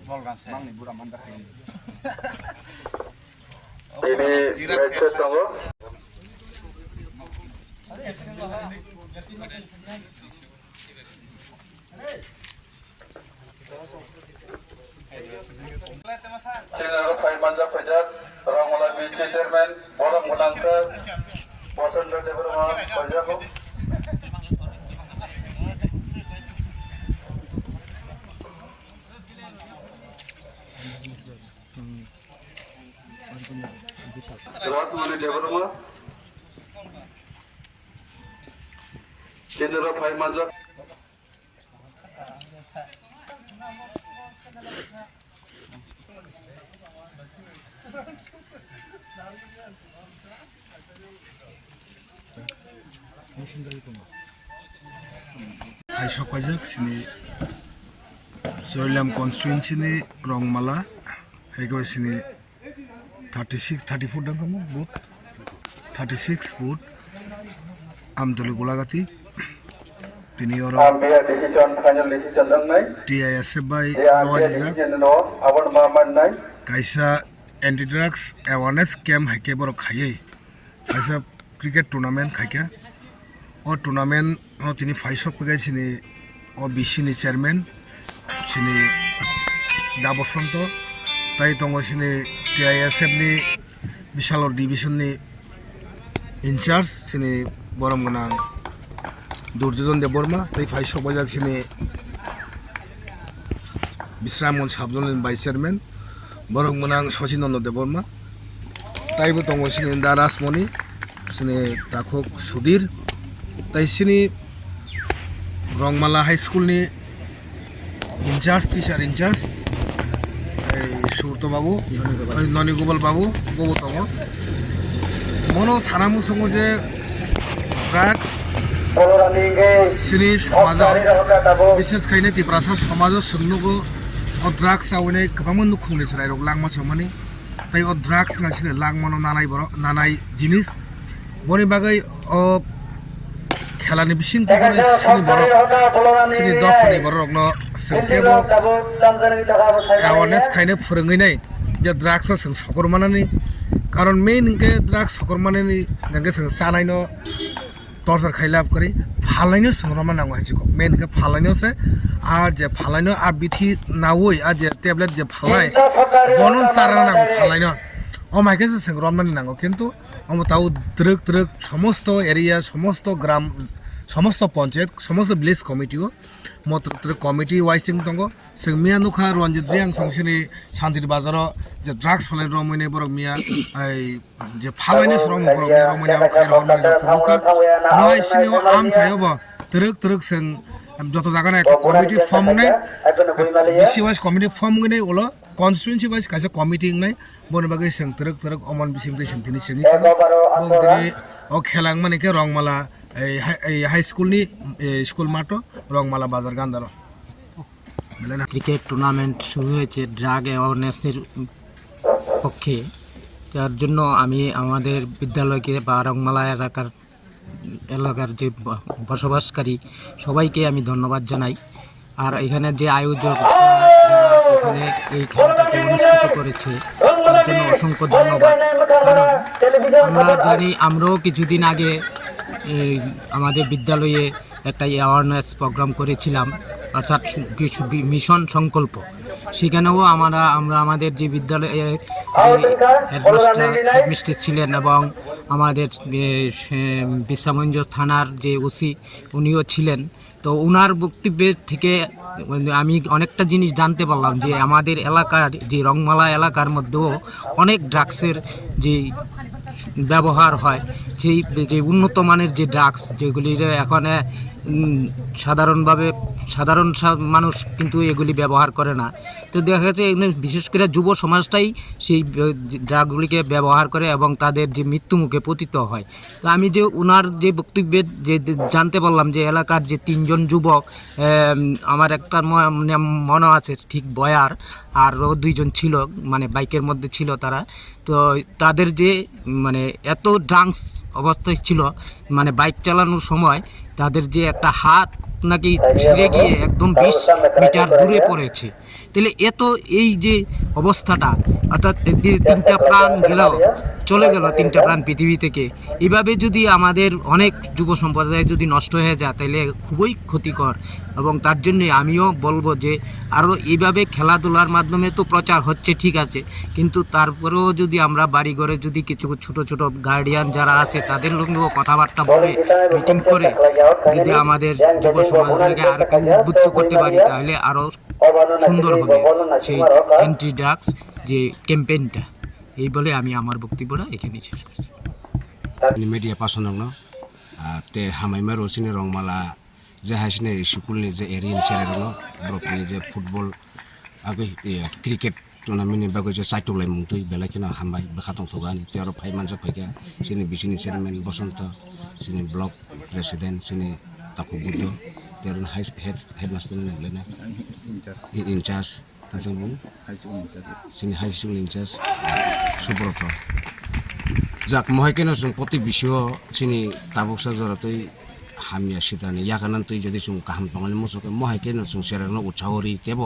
বলরাম বাংনি বুড়া মান দেখাই ini lecture tunggu. Sinaru Fai Manja Fajar, Ramula BC Chairman, Bolam Gunangkar, Wasanda Devarma, Fajaku. Ramula Devarma, Sinaru Fai Manja. Aisha Pajak sini Soilam constituency ni Rongmala hego sini 34 dang kamu booth 36 booth Amtoli Gulagati tini oro TISF by Lawajak kaisa anti drugs awareness camp haike boro khaye kaisa cricket tournament khaike o tournament no tini faisok pagai sini o BC ni chairman sini Dabosonto tai tongo sini TISF ni Bishalor division ni in charge sini borom ganang Durjojon Deborma tai faisok bajak sini Bisramon Sabjon vice chairman borom ganang Sochinando Deborma tai bo tongo sini Darasmoni sini Takhok Sudir tai sini Rongmala High School ni in charge teacher in charge Surto Babu Noni Gobal Babu Bobo tongo mono sanamu songo je drugs sini samaja বিশেষ খাইনে তিপ্রাসা সমাজ সংনুগো ও drugs আউনে কবামন নুখুংনে ছরাই রক langma somani tai o drugs ngasine langmano nanai jinis boni bagai o খেলানি বিসিং থেকে সিনি বড় সিনি দফানি বড় রকনো সেকেবো অ্যাওয়ারনেস খাইনে ফোরঙ্গই নাই যে ড্রাগস সং সকর মানানি কারণ মেইন কে ড্রাগস সকর মানানি গঙ্গে সং সানাইনো টর্চার খাইলাপ করি ফালাইনো সংরমান নাঙ্গো হাইছিকো মেইন কে ফালাইনো সে আ যে ফালাইনো আ বিথি নাওই আ যে ট্যাবলেট যে ফালাই বনন সারানা নাঙ্গো ফালাইনো ও মাইকে সংরমান নাঙ্গো কিন্তু তাও ট্রক ট্রক সমস্ত এরিয়া সমস্ত গ্রাম সমস্ত পঞ্চায়েত সমস্ত ভিলেজ কমিটিও মত কমিটি ওয়াইসিং দঙ্গ जों मिया नुखा रंजित रियां संसिनि शान्ति बाजार जे ड्राग्स फलाय रमैने बर मिया जे फालायने सरम बर मिया रमैने खायर हरमानि नुखा नय सिनि आम चायब ट्रक ट्रक जों যত জায়গা না কমিটি ফর্ম নাই বিসি ওয়াইজ কমিটি ফর্ম নাই ওলো কনস্টিটুয়েন্সি ওয়াইজ কাছে কমিটি নাই বনে বাগে जों ट्रक ट्रक अमन बिसिं दै सिंथिनि सिंनि बं दिनै ओ खेलां माने के रंगमाला हाई स्कुल नि स्कुल माटो रंगमाला बाजार गान्दार ক্রিকেট টুর্নামেন্ট শুরু হয়েছে ড্রাগ অ্যাওয়ারনেসের পক্ষে তার জন্য আমি আমাদের বিদ্যালয়কে বা রংমালা এলাকার যে বসবাসকারী সবাইকে আমি ধন্যবাদ জানাই আর এখানে যে আয়োজক যারা এখানে এই খেলাটাকে অনুষ্ঠিত করেছে তার জন্য অসংখ্য ধন্যবাদ কারণ আমরা জানি আমরাও কিছুদিন আগে আমাদের বিদ্যালয়ে একটা অ্যাওয়ারনেস প্রোগ্রাম করেছিলাম অর্থাৎ মিশন সংকল্প সেখানেও আমরা আমাদের যে বিদ্যালয়ে হেডমাস্টার ছিলেন এবং আমাদের বিশ্রামঞ্জ থানার যে ওসি উনিও ছিলেন তো ওনার বক্তব্যের থেকে আমি অনেকটা জিনিস জানতে পারলাম যে আমাদের এলাকার যে রংমালা এলাকার মধ্যেও অনেক ড্রাগসের যে ব্যবহার হয় যে উন্নত মানের যে ড্রাগস যেগুলির এখন সাধারণ মানুষ কিন্তু এগুলি ব্যবহার করে না তো দেখা যাচ্ছে বিশেষ করে যুব সমাজটাই সেই ড্রাগগুলিকে ব্যবহার করে এবং তাদের যে মৃত্যুমুখে পতিত হয় তো আমি যে ওনার যে বক্তব্যে যে জানতে পারলাম যে এলাকার যে 3 জন যুবক আমার একটা মনে আছে ঠিক বয়ার আরও 2 জন ছিল মানে বাইকের মধ্যে ছিল তারা তো তাদের যে মানে এত ড্রাগস অবস্থায় ছিল মানে বাইক চালানোর সময় তাদের যে একটা হাত নাকি ছিঁড়ে গিয়ে একদম 20 মিটার দূরে পড়েছে। তাহলে এই যে অবস্থাটা, অর্থাৎ তিনটা প্রাণ চলে গেল 3টা প্রাণ পৃথিবী থেকে, এইভাবে যদি আমাদের অনেক যুব সম্প্রদায় যদি নষ্ট হয়ে যায় তাহলে খুবই ক্ষতিকর। এবং তার জন্য আমিও বলবো যে আরও এইভাবে খেলাধুলার মাধ্যমে তো প্রচার হচ্ছে ঠিক আছে, কিন্তু তারপরেও যদি আমরা বাড়িঘরে যদি কিছু ছোট ছোট গার্ডিয়ান যারা আছে তাদের সঙ্গেও কথাবার্তা বলে মিটিং করে যদি আমাদের যুব সমাজকে আর একটু উদ্বুদ্ধ করতে পারি তাহলে আরও সুন্দর হবে সেই অ্যান্টি ড্রাগস যে ক্যাম্পেইনটা। এই বলে আমি আমার বক্তব্যটা এখানেই শেষ করছি। media pasonang no te hamai maro sini rongmala je hasne school ni je area ni sere no brok ni je football abe cricket tournament ni bago je saitu lai mung tui bela kina hambai bakhatong thogani te aro phai manja phaiga sini bisini chairman bosonto sini block president sini taku buddo te aro headmaster ni lena in charge tajong sini high school in charge subroto যাক মহাইকেন जों প্রতি বিষয় চিনি তাবুকসা জরাতই হামিয়া সিতানি ইয়াকানান তুই যদি जों কাহাম পাঙালি মসকে মহাইকেন जों সেরানো উৎসাহরি দেব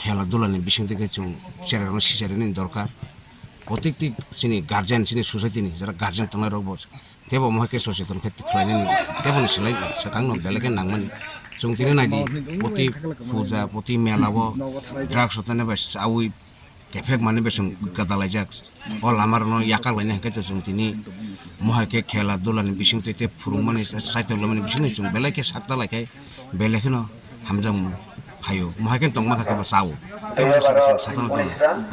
খেলাধুলানি বিষয় থেকে जों সেরানো সিসারিনি দরকার প্রত্যেকটি চিনি গার্জিয়ান চিনি সোসাইটিনি যারা গার্জিয়ান তংলাই রব দেব মহাইকে সচেতন ক্ষেত্রে খাইনি দেবনি সেলাই সাকাং বেলেগে নাংমানি जों তিনি নাইদি প্রতি পূজা প্রতি মেলাবো ড্রাগস হতানে বাস আউই কেফেক মানে বেসং গাদালাই যাক অল আমার ন ইয়াকা লাইনে হাইতে जों তিনি মহাকে খেলাধুলানি বিসিং তৈতে ফুরুমানি সাইতলমানি বিসিং जों বেলাকে সাতটা লাইকাই বেলেখনো হামজাম ফায়ো মহাকে তংমা থাকে বা সাও কেবল সাতনা তো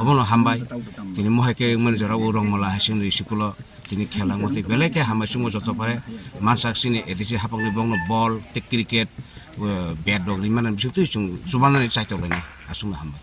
অবনো হামবাই তিনি মহাকে মানে জরা ও রংমালা হাসিং স্কুল তিনি খেলা মতে বেলেকে হামবাই সুমো যত পারে মানসাকসিনি এদিসি হাপাংনি বংনো বল তে ক্রিকেট ব্যাট ডগরি মানে বিসিং তুই जों সুবানানি সাইতলাইনে আসুম হামবাই